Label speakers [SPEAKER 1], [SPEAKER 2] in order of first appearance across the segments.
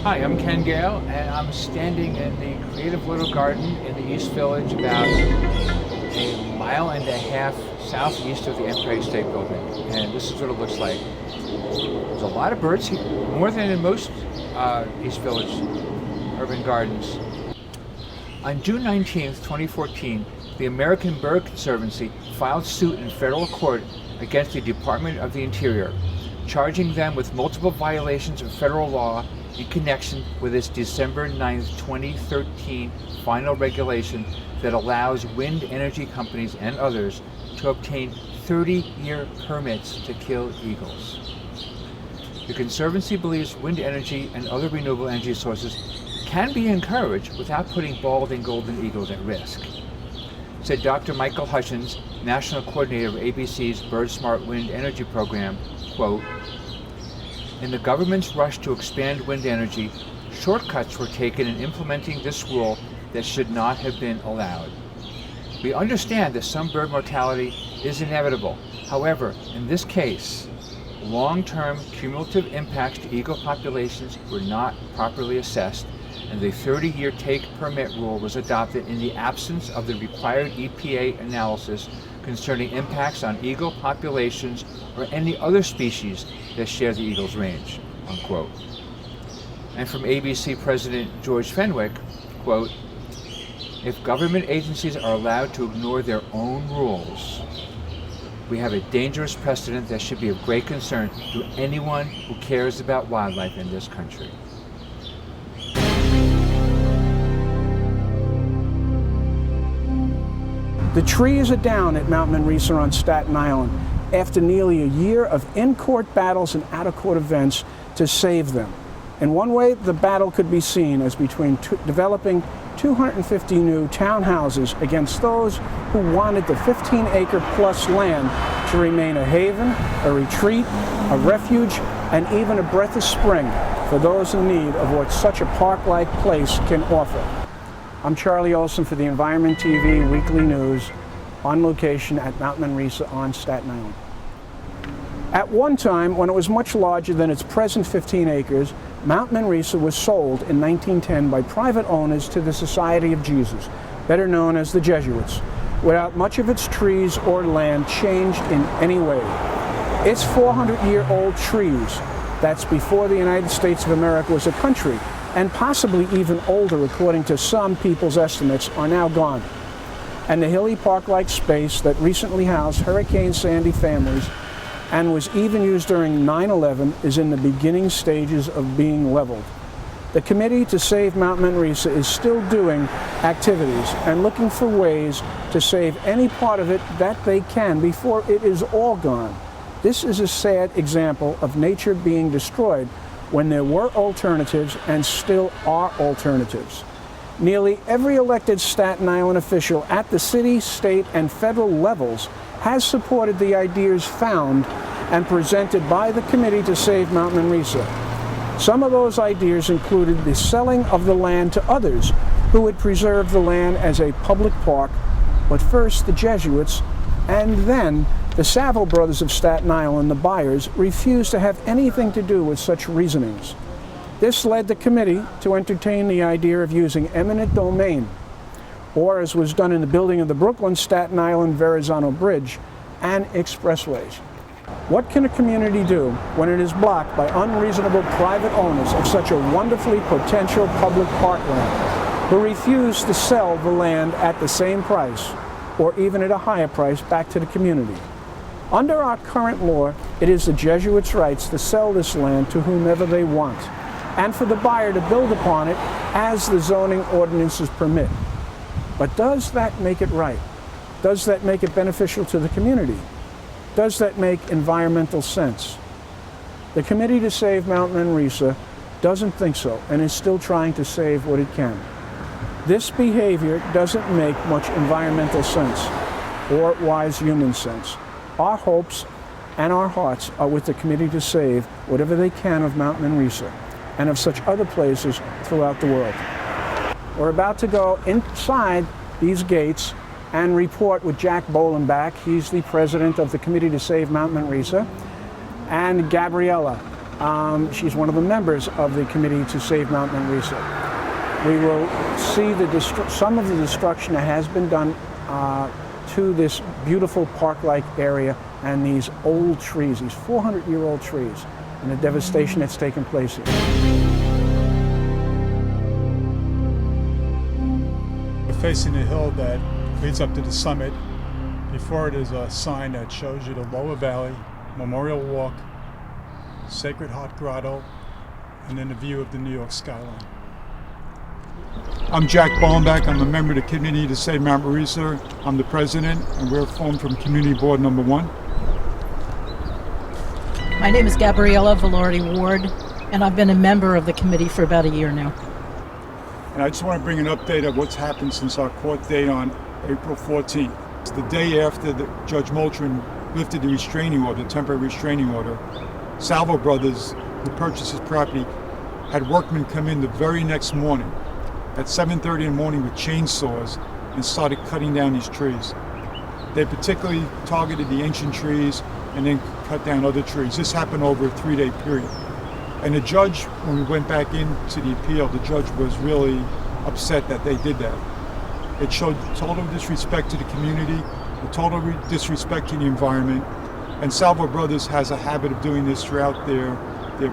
[SPEAKER 1] Hi, I'm Ken Gale, and I'm standing in the Creative Little Garden in the East Village, about a mile and a half southeast of the Empire State Building. And this is what it looks like. There's a lot of birds here, more than in most East Village urban gardens. On June 19th, 2014, the American Bird Conservancy filed suit in federal court against the Department of the Interior, charging them with multiple violations of federal law in connection with its December 9, 2013 final regulation that allows wind energy companies and others to obtain 30-year permits to kill eagles. The Conservancy believes wind energy and other renewable energy sources can be encouraged without putting bald and golden eagles at risk, said Dr. Michael Hutchins, National Coordinator of ABC's Bird Smart Wind Energy Program, quote, "In the government's rush to expand wind energy, shortcuts were taken in implementing this rule that should not have been allowed. We understand that some bird mortality is inevitable. However, in this case, long-term cumulative impacts to eagle populations were not properly assessed, and the 30-year take permit rule was adopted in the absence of the required EPA analysis concerning impacts on eagle populations or any other species that share the eagle's range," unquote. And from ABC President George Fenwick, quote, "If government agencies are allowed to ignore their own rules, we have a dangerous precedent that should be of great concern to anyone who cares about wildlife in this country."
[SPEAKER 2] The trees are down at Mount Manresa on Staten Island after nearly a year of in-court battles and out-of-court events to save them. In one way, the battle could be seen as between developing 250 new townhouses against those who wanted the 15-acre-plus land to remain a haven, a retreat, a refuge, and even a breath of spring for those in need of what such a park-like place can offer. I'm Charlie Olson for the Environment TV Weekly News, on location at Mount Manresa on Staten Island. At one time, when it was much larger than its present 15 acres, Mount Manresa was sold in 1910 by private owners to the Society of Jesus, better known as the Jesuits, without much of its trees or land changed in any way. Its 400-year-old trees, that's before the United States of America was a country, and possibly even older according to some people's estimates, are now gone. And the hilly park-like space that recently housed Hurricane Sandy families and was even used during 9/11 is in the beginning stages of being leveled. The Committee to Save Mount Manresa is still doing activities and looking for ways to save any part of it that they can before it is all gone. This is a sad example of nature being destroyed when there were alternatives and still are alternatives. Nearly every elected Staten Island official at the city, state, and federal levels has supported the ideas found and presented by the Committee to Save Mount Manresa. Some of those ideas included the selling of the land to others who would preserve the land as a public park, but first the Jesuits and then the Saville brothers of Staten Island, the buyers, refused to have anything to do with such reasonings. This led the committee to entertain the idea of using eminent domain, or as was done in the building of the Brooklyn-Staten Island Verrazano Bridge and expressways. What can a community do when it is blocked by unreasonable private owners of such a wonderfully potential public parkland who refuse to sell the land at the same price, or even at a higher price, back to the community? Under our current law, it is the Jesuits' rights to sell this land to whomever they want, and for the buyer to build upon it as the zoning ordinances permit. But does that make it right? Does that make it beneficial to the community? Does that make environmental sense? The Committee to Save Mount Manresa doesn't think so and is still trying to save what it can. This behavior doesn't make much environmental sense or wise human sense. Our hopes and our hearts are with the Committee to save whatever they can of Mount Manresa and of such other places throughout the world. We're about to go inside these gates and report with Jack Bolenbach. He's the president of the Committee to Save Mount Manresa, and Gabriella, She's one of the members of the Committee to Save Mount Manresa. We will see some of the destruction that has been done to this beautiful park-like area and these old trees, these 400-year-old trees, and the devastation that's taken place here.
[SPEAKER 3] We're facing a hill that leads up to the summit. Before it is a sign that shows you the lower valley, Memorial Walk, Sacred Heart Grotto, and then the view of the New York skyline. I'm Jack Bollenbach. I'm a member of the Committee to Save Mount Manresa. I'm the president, and we're formed from Community Board Number 1.
[SPEAKER 4] My name is Gabriella Velarde Ward, and I've been a member of the committee for about a year now.
[SPEAKER 3] And I just want to bring an update of what's happened since our court date on April 14th. It's the day after Judge Moultrie lifted the restraining order, temporary restraining order. Salvo Brothers, who purchased his property, had workmen come in the very next morning at 7:30 in the morning with chainsaws and started cutting down these trees. They particularly targeted the ancient trees and then cut down other trees. This happened over a 3-day period. And the judge, when we went back into the appeal, the judge was really upset that they did that. It showed total disrespect to the community, a total disrespect to the environment, and Salvo Brothers has a habit of doing this throughout their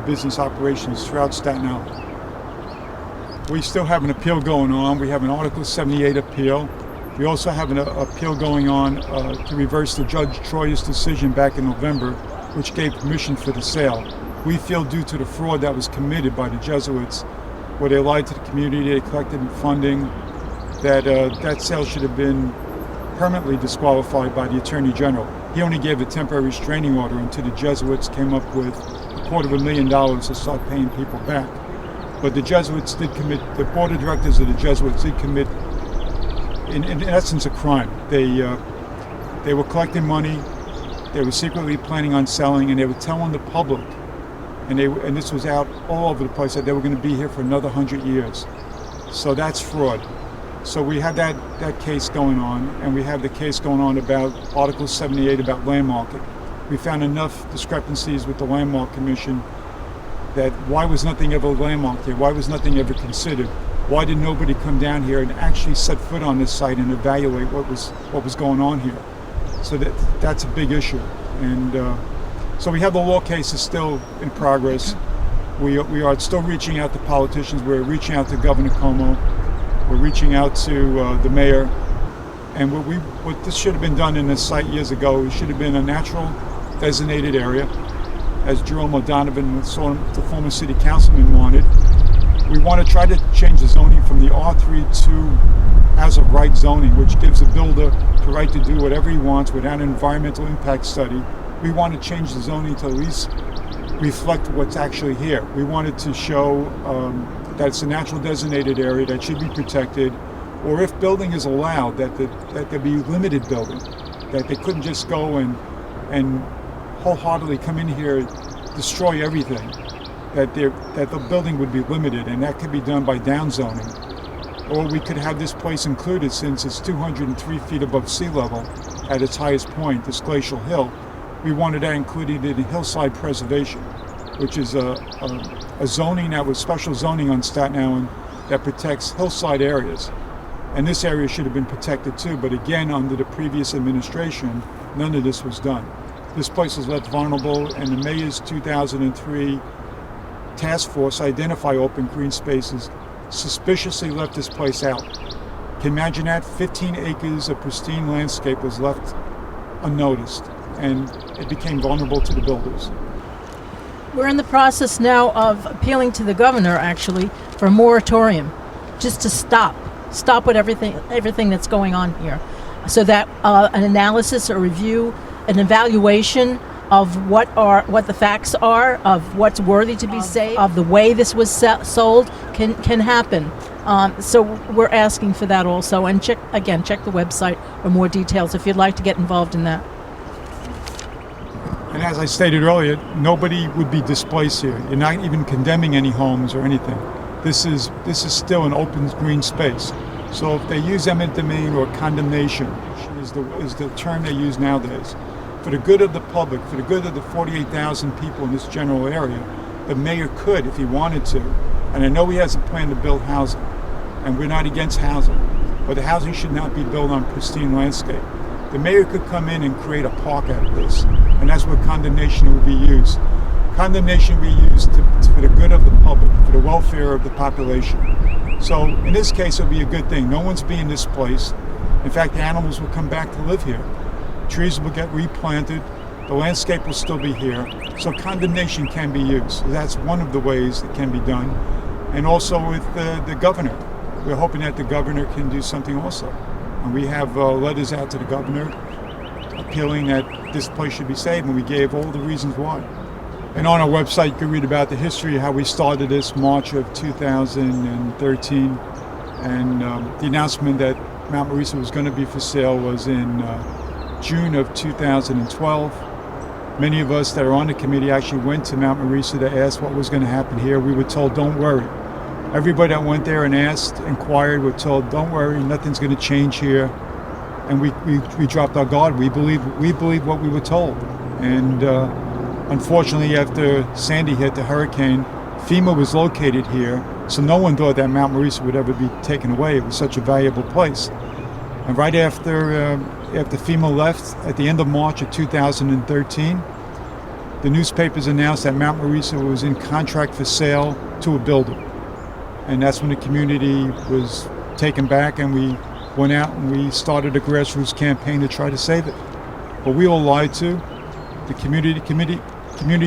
[SPEAKER 3] business operations throughout Staten Island. We still have an appeal going on. We have an Article 78 appeal. We also have an appeal going on to reverse the Judge Troyer's decision back in November, which gave permission for the sale. We feel due to the fraud that was committed by the Jesuits, where they lied to the community, they collected funding, that that sale should have been permanently disqualified by the Attorney General. He only gave a temporary restraining order until the Jesuits came up with $250,000 to start paying people back. But the Jesuits did commit, the board of directors of the Jesuits did commit, in essence, a crime. They were collecting money, they were secretly planning on selling, and they were telling the public, and this was out all over the place, that they were going to be here for another 100 years. So that's fraud. So we have that case going on, and we have the case going on about Article 78 about landmarking. We found enough discrepancies with the Landmark Commission that why was nothing ever landmarked here? Why was nothing ever considered? Why did nobody come down here and actually set foot on this site and evaluate what was going on here? So that's a big issue. And so we have the law cases still in progress. We are still reaching out to politicians. We're reaching out to Governor Como. We're reaching out to the mayor. And what this should have been done in this site years ago, it should have been a natural designated area, as Jerome O'Donovan, the former city councilman, wanted. We want to try to change the zoning from the R3 to as of right zoning, which gives the builder the right to do whatever he wants without an environmental impact study. We want to change the zoning to at least reflect what's actually here. We wanted to show that it's a natural designated area that should be protected, or if building is allowed, that there be limited building, that they couldn't just go and wholeheartedly come in here, destroy everything, that the building would be limited, and that could be done by downzoning. Or we could have this place included, since it's 203 feet above sea level at its highest point, this glacial hill. We wanted that included in hillside preservation, which is a zoning that was special zoning on Staten Island that protects hillside areas. And this area should have been protected too, but again, under the previous administration, none of this was done. This place was left vulnerable, and the mayor's 2003 task force identify open green spaces suspiciously left this place out. Can you imagine that? 15 acres of pristine landscape was left unnoticed, and it became vulnerable to the builders.
[SPEAKER 4] We're in the process now of appealing to the governor, actually, for a moratorium, just to stop with everything that's going on here, so that an analysis, a review, an evaluation of what the facts are, of what's worthy to be saved, of the way this was sold can happen. So we're asking for that also. And check the website for more details if you'd like to get involved in that.
[SPEAKER 3] And as I stated earlier, nobody would be displaced here. You're not even condemning any homes or anything. This is still an open green space. So if they use eminent domain or condemnation is the term they use nowadays, for the good of the public, for the good of the 48,000 people in this general area, the mayor could, if he wanted to, and I know he has a plan to build housing, and we're not against housing, but the housing should not be built on pristine landscape. The mayor could come in and create a park out of this, and that's where condemnation would be used. Condemnation will be used for the good of the public, for the welfare of the population. So in this case, it'll be a good thing. No one's being displaced. In fact, the animals will come back to live here. Trees will get replanted. The landscape will still be here. So condemnation can be used. That's one of the ways it can be done. And also with the governor. We're hoping that the governor can do something also. And we have letters out to the governor appealing that this place should be saved, and we gave all the reasons why. And on our website, you can read about the history, how we started this March of 2013. And the announcement that Mount Manresa was going to be for sale was in June of 2012. Many of us that are on the committee actually went to Mount Manresa to ask what was going to happen here. We were told, don't worry. Everybody that went there and asked, inquired, were told, don't worry, nothing's going to change here. And we dropped our guard. We believed what we were told. And unfortunately, after Sandy hit, the hurricane, FEMA was located here, so no one thought that Mount Manresa would ever be taken away. It was such a valuable place. And right after FEMA left, at the end of March of 2013, the newspapers announced that Mount Manresa was in contract for sale to a builder. And that's when the community was taken back, and we went out and we started a grassroots campaign to try to save it. But we were lied to. The community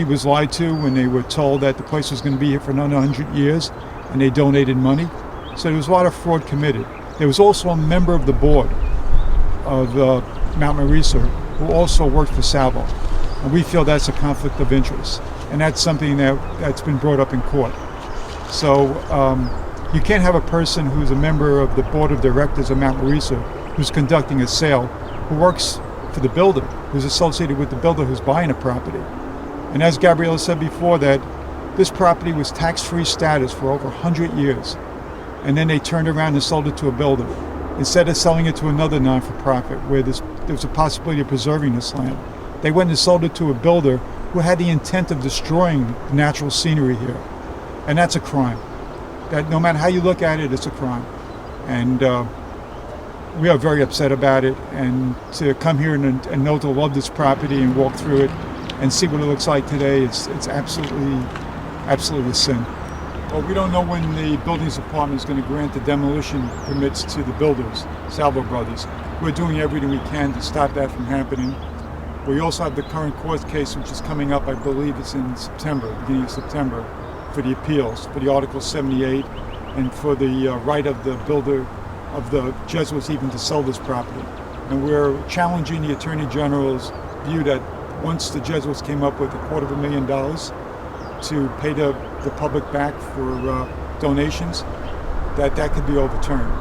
[SPEAKER 3] was lied to when they were told that the place was going to be here for another 100 years, and they donated money. So there was a lot of fraud committed. There was also a member of the board of Mount Manresa who also worked for Salvo. And we feel that's a conflict of interest. And that's something that's been brought up in court. So you can't have a person who's a member of the board of directors of Mount Manresa who's conducting a sale, who works for the builder, who's associated with the builder who's buying a property. And as Gabriella said before, that this property was tax-free status for over 100 years. And then they turned around and sold it to a builder. Instead of selling it to another non-for-profit where there's a possibility of preserving this land, they went and sold it to a builder who had the intent of destroying the natural scenery here. And that's a crime. That no matter how you look at it, it's a crime. And we are very upset about it. And to come here and know to love this property and walk through it and see what it looks like today, it's absolutely a sin. Well, we don't know when the buildings department is going to grant the demolition permits to the builders, Salvo Brothers. We're doing everything we can to stop that from happening. We also have the current court case, which is coming up, I believe it's in September, beginning of September, for the appeals, for the Article 78, and for the right of the builder of the Jesuits even to sell this property. And we're challenging the Attorney General's view that once the Jesuits came up with $250,000 to pay the public back for donations, that could be overturned.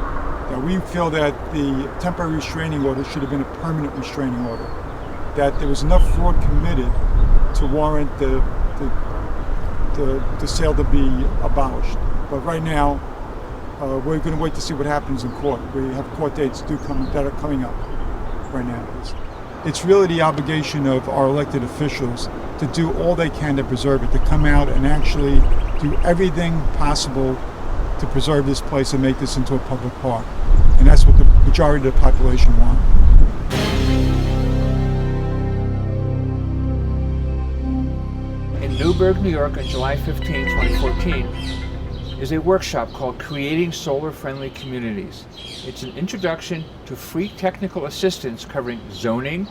[SPEAKER 3] Now, we feel that the temporary restraining order should have been a permanent restraining order, that there was enough fraud committed to warrant the sale to be abolished. But right now, we're going to wait to see what happens in court. We have court dates that are coming up right now. It's really the obligation of our elected officials to do all they can to preserve it, to come out and actually do everything possible to preserve this place and make this into a public park. And that's what the majority of the population want.
[SPEAKER 1] In Newburgh, New York on July 15, 2014, is a workshop called Creating Solar-Friendly Communities. It's an introduction to free technical assistance covering zoning,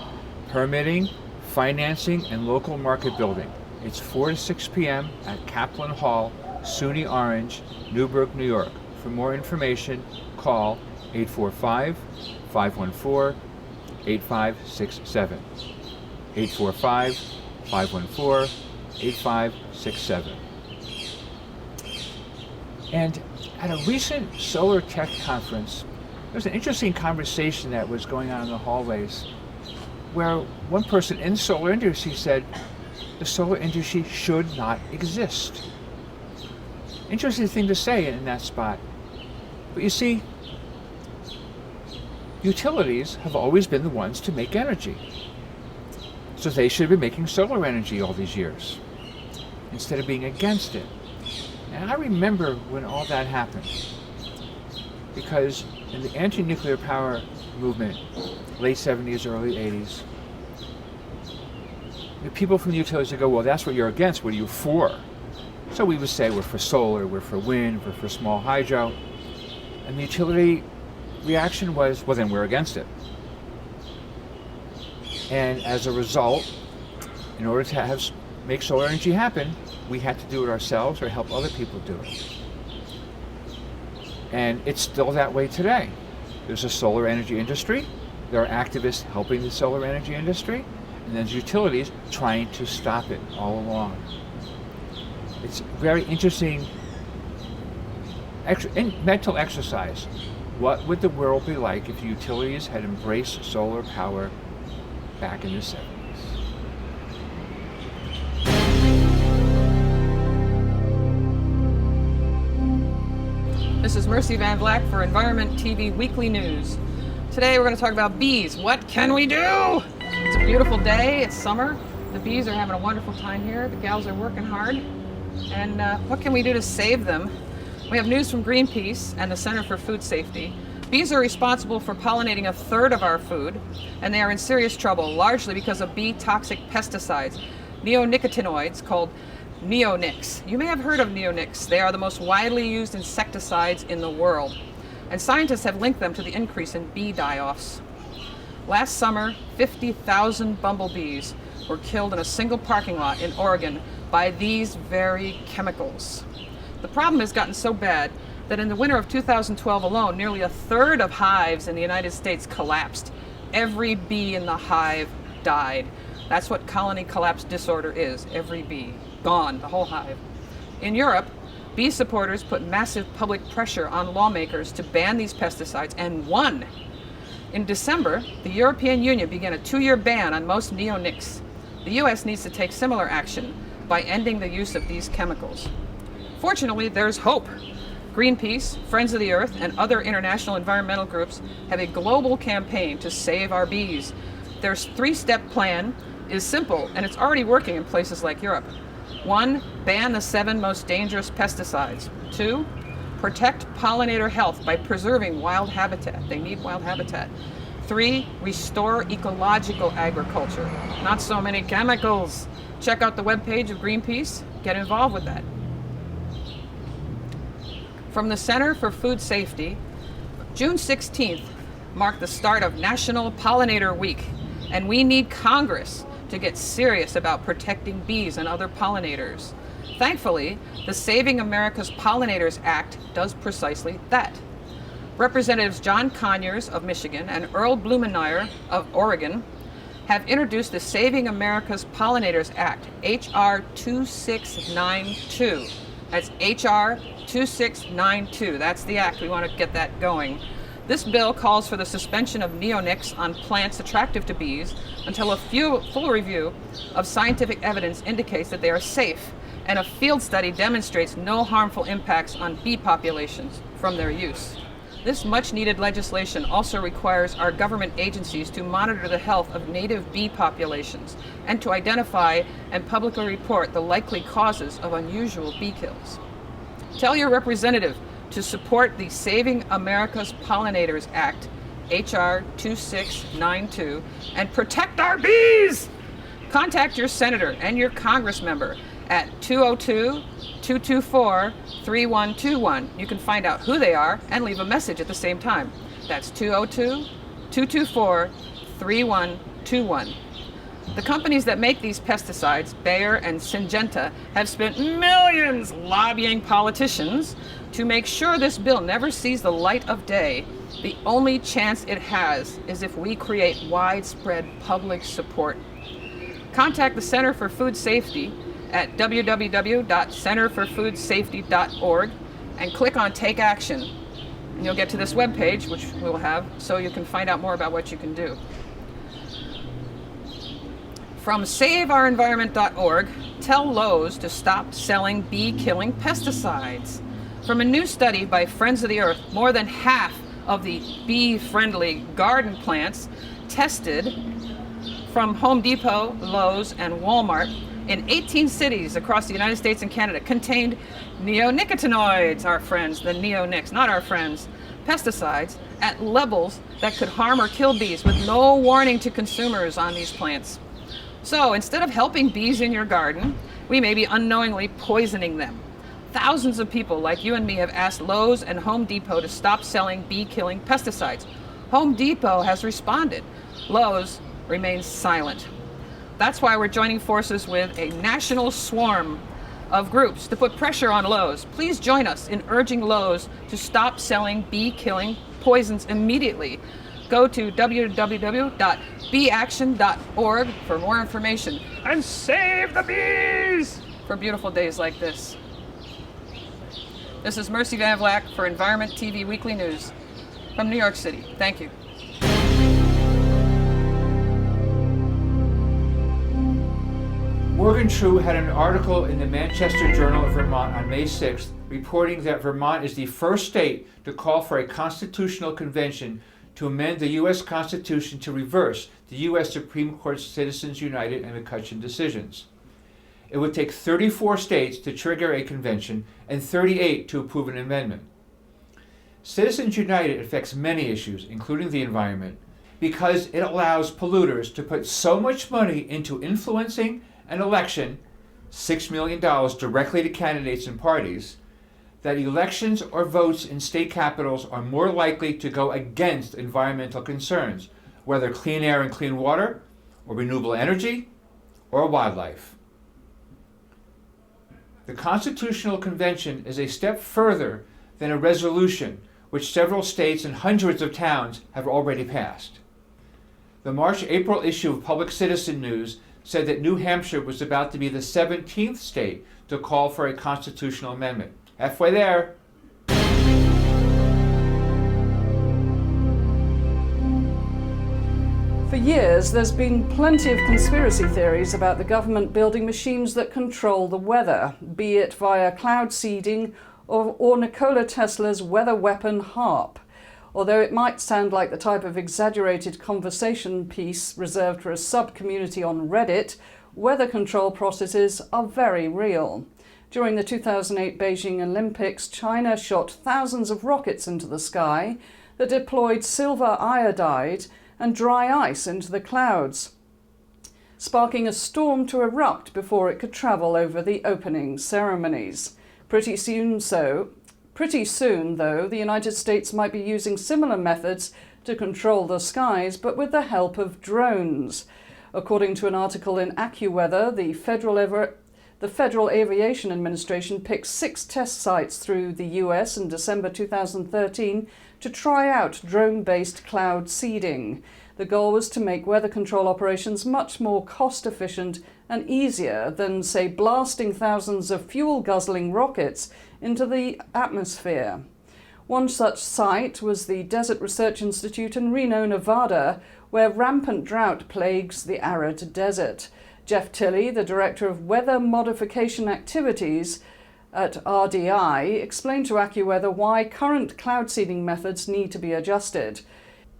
[SPEAKER 1] permitting, financing, and local market building. It's 4 to 6 p.m. at Kaplan Hall, SUNY Orange, Newburgh, New York. For more information, call 845-514-8567. 845-514-8567. And at a recent solar tech conference, there was an interesting conversation that was going on in the hallways where one person in the solar industry said the solar industry should not exist. Interesting thing to say in that spot. But you see, utilities have always been the ones to make energy. So they should have been making solar energy all these years. instead of being against it. And I remember when all that happened, because in the anti-nuclear power movement, late 70s, early 80s, the people from the utilities would go, well, that's what you're against, what are you for? So we would say we're for solar, we're for wind, we're for small hydro. And the utility reaction was, well, then we're against it. And as a result, in order to make solar energy happen, we had to do it ourselves or help other people do it. And it's still that way today. There's a solar energy industry, there are activists helping the solar energy industry, and there's utilities trying to stop it all along. It's very interesting mental exercise. What would the world be like if utilities had embraced solar power back in the 70s?
[SPEAKER 5] This is Mercy Van Vleck for Environment TV Weekly News. Today we're going to talk about bees. What can we do? It's a beautiful day. It's summer. The bees are having a wonderful time here. The gals are working hard. And what can we do to save them? We have news from Greenpeace and the Center for Food Safety. Bees are responsible for pollinating a third of our food, and they are in serious trouble, largely because of bee-toxic pesticides, neonicotinoids called neonics. You may have heard of neonics. They are the most widely used insecticides in the world, and scientists have linked them to the increase in bee die-offs. Last summer, 50,000 bumblebees were killed in a single parking lot in Oregon by these very chemicals. The problem has gotten so bad that in the winter of 2012 alone, nearly a third of hives in the United States collapsed. Every bee in the hive died. That's what colony collapse disorder is. Every bee. Gone, the whole hive. In Europe, bee supporters put massive public pressure on lawmakers to ban these pesticides and won. In December, the European Union began a 2-year ban on most neonics. The US needs to take similar action by ending the use of these chemicals. Fortunately, there's hope. Greenpeace, Friends of the Earth, and other international environmental groups have a global campaign to save our bees. Their 3-step plan is simple, and it's already working in places like Europe. 1, ban the 7 most dangerous pesticides. 2, protect pollinator health by preserving wild habitat. They need wild habitat. 3, restore ecological agriculture. Not so many chemicals. Check out the webpage of Greenpeace. Get involved with that. From the Center for Food Safety, June 16th marked the start of National Pollinator Week, and we need Congress to get serious about protecting bees and other pollinators. Thankfully, the Saving America's Pollinators Act does precisely that. Representatives John Conyers of Michigan and Earl Blumenauer of Oregon have introduced the Saving America's Pollinators Act, H.R. 2692. That's H.R. 2692. That's the act. We want to get that going. This bill calls for the suspension of neonics on plants attractive to bees until a full review of scientific evidence indicates that they are safe, and a field study demonstrates no harmful impacts on bee populations from their use. This much-needed legislation also requires our government agencies to monitor the health of native bee populations and to identify and publicly report the likely causes of unusual bee kills. Tell your representative to support the Saving America's Pollinators Act, H.R. 2692, and protect our bees! Contact your senator and your Congress member at 202-224-3121. You can find out who they are and leave a message at the same time. That's 202-224-3121. The companies that make these pesticides, Bayer and Syngenta, have spent millions lobbying politicians to make sure this bill never sees the light of day. The only chance it has is if we create widespread public support. Contact the Center for Food Safety at www.centerforfoodsafety.org and click on Take Action. And you'll get to this webpage, which we'll have, so you can find out more about what you can do. From saveourenvironment.org, tell Lowe's to stop selling bee-killing pesticides. From a new study by Friends of the Earth, more than half of the bee-friendly garden plants tested from Home Depot, Lowe's, and Walmart in 18 cities across the United States and Canada contained neonicotinoids, our friends, the neonics, not our friends, pesticides, at levels that could harm or kill bees with no warning to consumers on these plants. So instead of helping bees in your garden, we may be unknowingly poisoning them. Thousands of people like you and me have asked Lowe's and Home Depot to stop selling bee-killing pesticides. Home Depot has responded. Lowe's remains silent. That's why we're joining forces with a national swarm of groups to put pressure on Lowe's. Please join us in urging Lowe's to stop selling bee-killing poisons immediately. Go to www.beeaction.org for more information and save the bees for beautiful days like this. This is Mercy Van Vleck for Environment TV Weekly News from New York City. Thank you.
[SPEAKER 1] Morgan True had an article in the Manchester Journal of Vermont on May 6th reporting that Vermont is the first state to call for a constitutional convention to amend the U.S. Constitution to reverse the U.S. Supreme Court's Citizens United and McCutcheon decisions. It would take 34 states to trigger a convention and 38 to approve an amendment. Citizens United affects many issues, including the environment, because it allows polluters to put so much money into influencing an election, $6 million directly to candidates and parties, that elections or votes in state capitals are more likely to go against environmental concerns, whether clean air and clean water, or renewable energy, or wildlife. The Constitutional Convention is a step further than a resolution which several states and hundreds of towns have already passed. The March-April issue of Public Citizen News said that New Hampshire was about to be the 17th state to call for a constitutional amendment. Halfway there.
[SPEAKER 6] For years, there's been plenty of conspiracy theories about the government building machines that control the weather, be it via cloud seeding or Nikola Tesla's weather weapon HAARP. Although it might sound like the type of exaggerated conversation piece reserved for a sub-community on Reddit, weather control processes are very real. During the 2008 Beijing Olympics, China shot thousands of rockets into the sky that deployed silver iodide and dry ice into the clouds, sparking a storm to erupt before it could travel over the opening ceremonies. Pretty soon, though, the United States might be using similar methods to control the skies, but with the help of drones. According to an article in AccuWeather, the Federal Aviation Administration picked 6 test sites through the US in December 2013 to try out drone-based cloud seeding. The goal was to make weather control operations much more cost-efficient and easier than, say, blasting thousands of fuel-guzzling rockets into the atmosphere. One such site was the Desert Research Institute in Reno, Nevada, where rampant drought plagues the arid desert. Jeff Tilley, the Director of Weather Modification Activities at RDI, explained to AccuWeather why current cloud seeding methods need to be adjusted.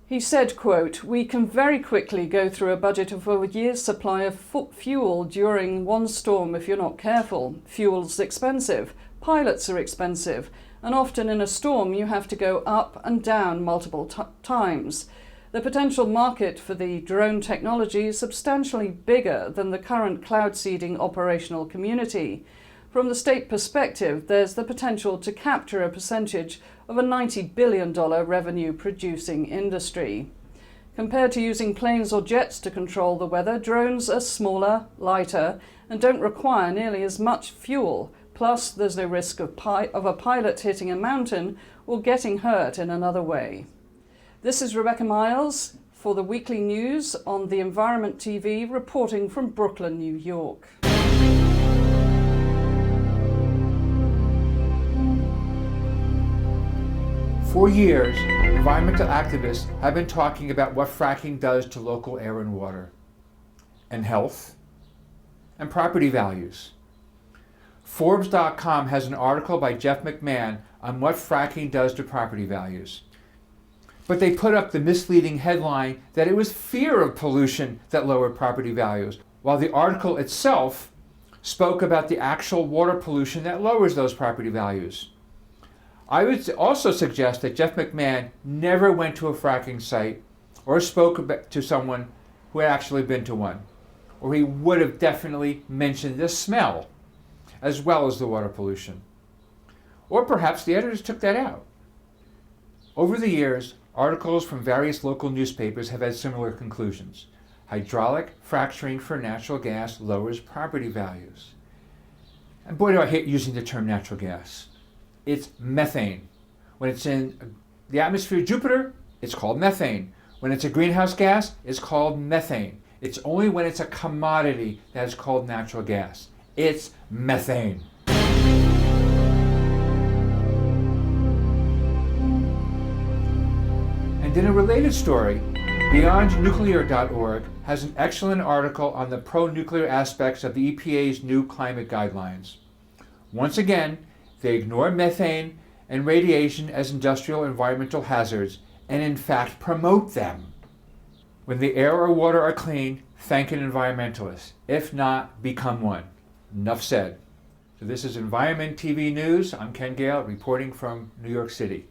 [SPEAKER 6] He said, quote, "We can very quickly go through a budget of a year's supply of fuel during one storm if you're not careful. Fuel's expensive, pilots are expensive, and often in a storm you have to go up and down multiple times. The potential market for the drone technology is substantially bigger than the current cloud seeding operational community. From the state perspective, there's the potential to capture a percentage of a $90 billion revenue-producing industry. Compared to using planes or jets to control the weather, drones are smaller, lighter, and don't require nearly as much fuel. Plus, there's no risk of a pilot hitting a mountain or getting hurt in another way." This is Rebecca Miles for the Weekly News on the Environment TV, reporting from Brooklyn, New York.
[SPEAKER 1] For years, environmental activists have been talking about what fracking does to local air and water, and health, and property values. Forbes.com has an article by Jeff McMahon on what fracking does to property values. But they put up the misleading headline that it was fear of pollution that lowered property values, while the article itself spoke about the actual water pollution that lowers those property values. I would also suggest that Jeff McMahon never went to a fracking site or spoke to someone who had actually been to one, or he would have definitely mentioned the smell as well as the water pollution. Or perhaps the editors took that out. Over the years, articles from various local newspapers have had similar conclusions. Hydraulic fracturing for natural gas lowers property values. And boy, do I hate using the term natural gas. It's methane. When it's in the atmosphere of Jupiter, it's called methane. When it's a greenhouse gas, it's called methane. It's only when it's a commodity that is called natural gas. It's methane. And in a related story, BeyondNuclear.org has an excellent article on the pro-nuclear aspects of the EPA's new climate guidelines. Once again, they ignore methane and radiation as industrial environmental hazards and in fact promote them. When the air or water are clean, thank an environmentalist. If not, become one. Enough said. So this is Environment TV News. I'm Ken Gale reporting from New York City.